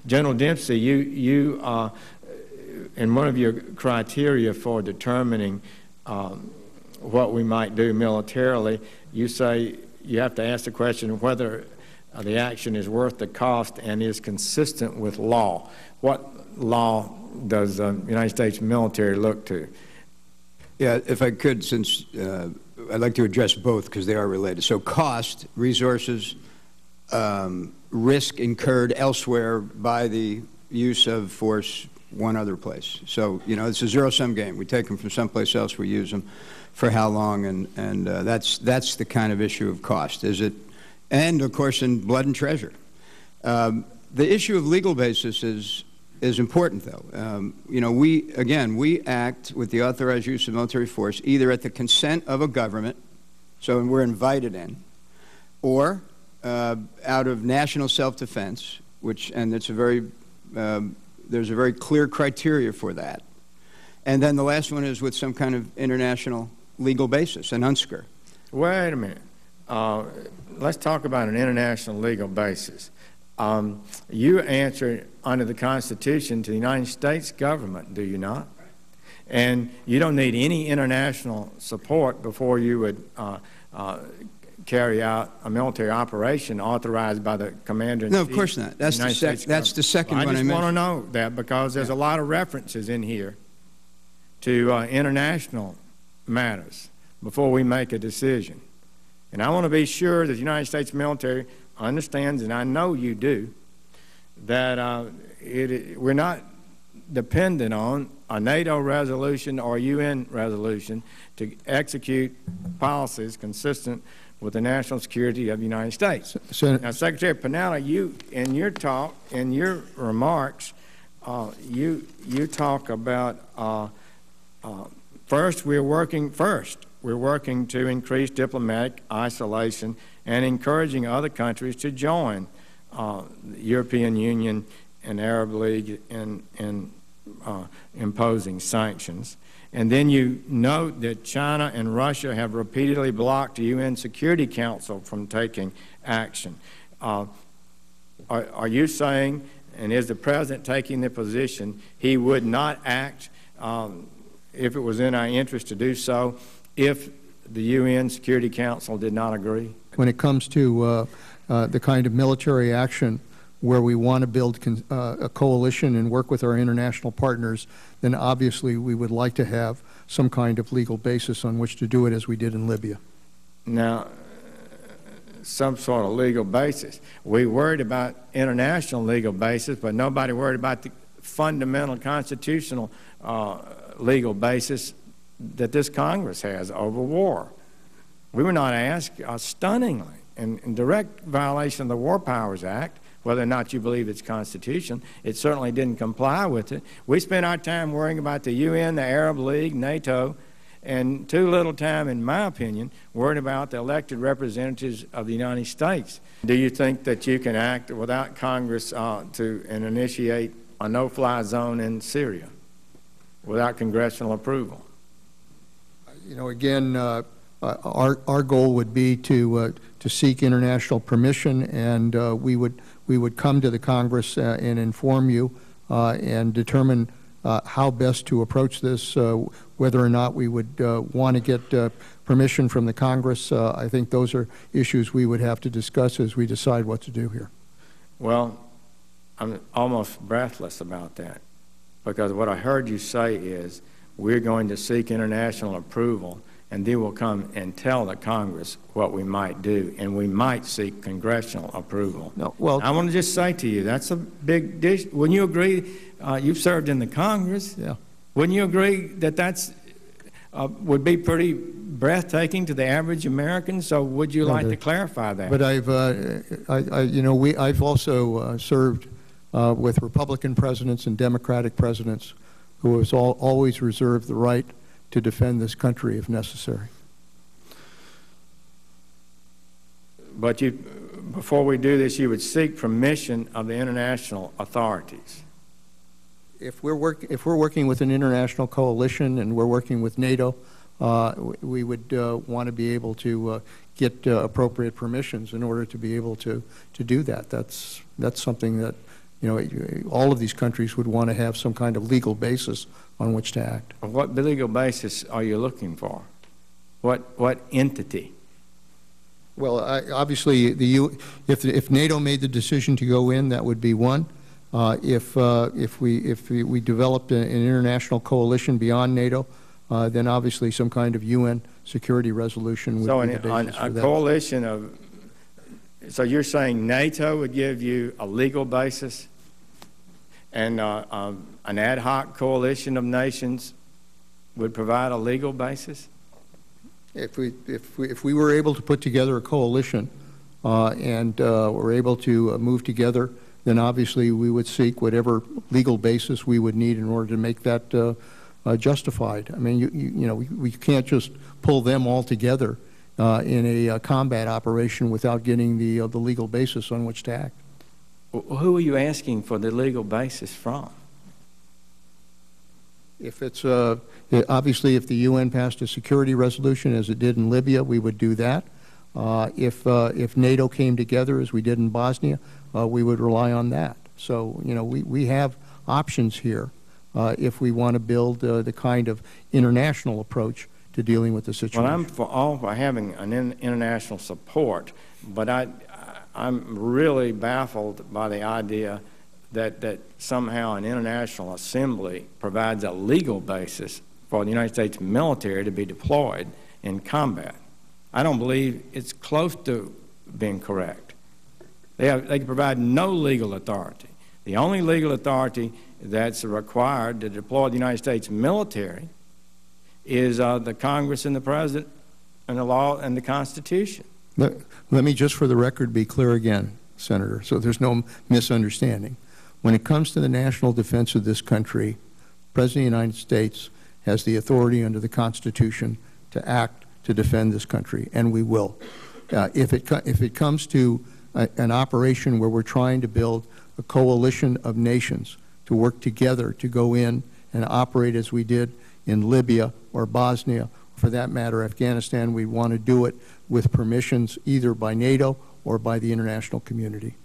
General Dempsey, in one of your criteria for determining what we might do militarily, you say you have to ask the question whether the action is worth the cost and is consistent with law. What law does the United States military look to? Yeah, if I could, since I'd like to address both because they are related. So cost, resources, risk incurred elsewhere by the use of force one other place. So, you know, it's a zero-sum game. We take them from someplace else, we use them for how long, and that's the kind of issue of cost. Is it, and of course in blood and treasure. The issue of legal basis is important, though. You know, we act with the authorized use of military force either at the consent of a government, so we're invited in, or out of national self-defense, and it's a very there's a very clear criteria for that. And then the last one is with some kind of international legal basis, an UNSCR. Wait a minute. Let's talk about an international legal basis. You answer under the Constitution to the United States government, do you not? And you don't need any international support before you would carry out a military operation authorized by the commander-in-chief. No, of course not. That's the second one I mentioned. I just want to know that because there's a lot of references in here to international matters before we make a decision. And I want to be sure that the United States military understands, and I know you do, that we're not dependent on a NATO resolution or a UN resolution to execute policies consistent with the national security of the United States. Now, Secretary Pinella, you, in your talk, in your remarks, you talk about first, we're working to increase diplomatic isolation and encouraging other countries to join the European Union and Arab League in imposing sanctions. And then you note that China and Russia have repeatedly blocked the UN Security Council from taking action. Are you saying, and is the President taking the position, he would not act if it was in our interest to do so if the UN Security Council did not agree? When it comes to the kind of military action where we want to build a coalition and work with our international partners, then obviously we would like to have some kind of legal basis on which to do it, as we did in Libya. Now, some sort of legal basis. We worried about international legal basis, but nobody worried about the fundamental constitutional legal basis that this Congress has over war. We were not asked, stunningly, in direct violation of the War Powers Act, whether or not you believe it's constitutional. It certainly didn't comply with it. We spent our time worrying about the UN, the Arab League, NATO, and too little time, in my opinion, worrying about the elected representatives of the United States. Do you think that you can act without Congress and initiate a no-fly zone in Syria without congressional approval? You know, again, our goal would be to seek international permission, and we would come to the Congress and inform you and determine how best to approach this, whether or not we would want to get permission from the Congress. I think those are issues we would have to discuss as we decide what to do here. Well, I'm almost breathless about that, because what I heard you say is we're going to seek international approval, and then we'll come and tell the Congress what we might do, and we might seek congressional approval. No, well, I want to just say to you, that's a big dish. Wouldn't you agree? You've served in the Congress. Yeah. Wouldn't you agree that that's would be pretty breathtaking to the average American? So would you like to clarify that? But I've also served with Republican presidents and Democratic presidents who has always reserved the right to defend this country if necessary. But before we do this, you would seek permission of the international authorities. If we're working with an international coalition and we're working with NATO, we would want to be able to get appropriate permissions in order to be able to do that. That's something that all of these countries would want to have some kind of legal basis on which to act. What legal basis are you looking for? What entity? Well, obviously, if NATO made the decision to go in, that would be one. If we developed an international coalition beyond NATO, then obviously some kind of UN security resolution would be the basis for that. Coalition of, so you're saying NATO would give you a legal basis, and an ad hoc coalition of nations would provide a legal basis? If we were able to put together a coalition and were able to move together, then obviously we would seek whatever legal basis we would need in order to make that justified. I mean, we can't just pull them all together in a combat operation without getting the legal basis on which to act. Who are you asking for the legal basis from? If it's obviously, if the UN passed a security resolution as it did in Libya, we would do that. If NATO came together as we did in Bosnia, we would rely on that. So we have options here if we want to build the kind of international approach to dealing with the situation. Well, I'm for having an international support, but I'm really baffled by the idea that somehow an international assembly provides a legal basis for the United States military to be deployed in combat. I don't believe it's close to being correct. They can provide no legal authority. The only legal authority that's required to deploy the United States military is the Congress and the President and the law and the Constitution. Let me just for the record be clear again, Senator, so there's no misunderstanding. When it comes to the national defense of this country, the President of the United States has the authority under the Constitution to act to defend this country, and we will. If it comes to an operation where we're trying to build a coalition of nations to work together to go in and operate as we did in Libya or Bosnia, for that matter, Afghanistan, we want to do it with permissions either by NATO or by the international community.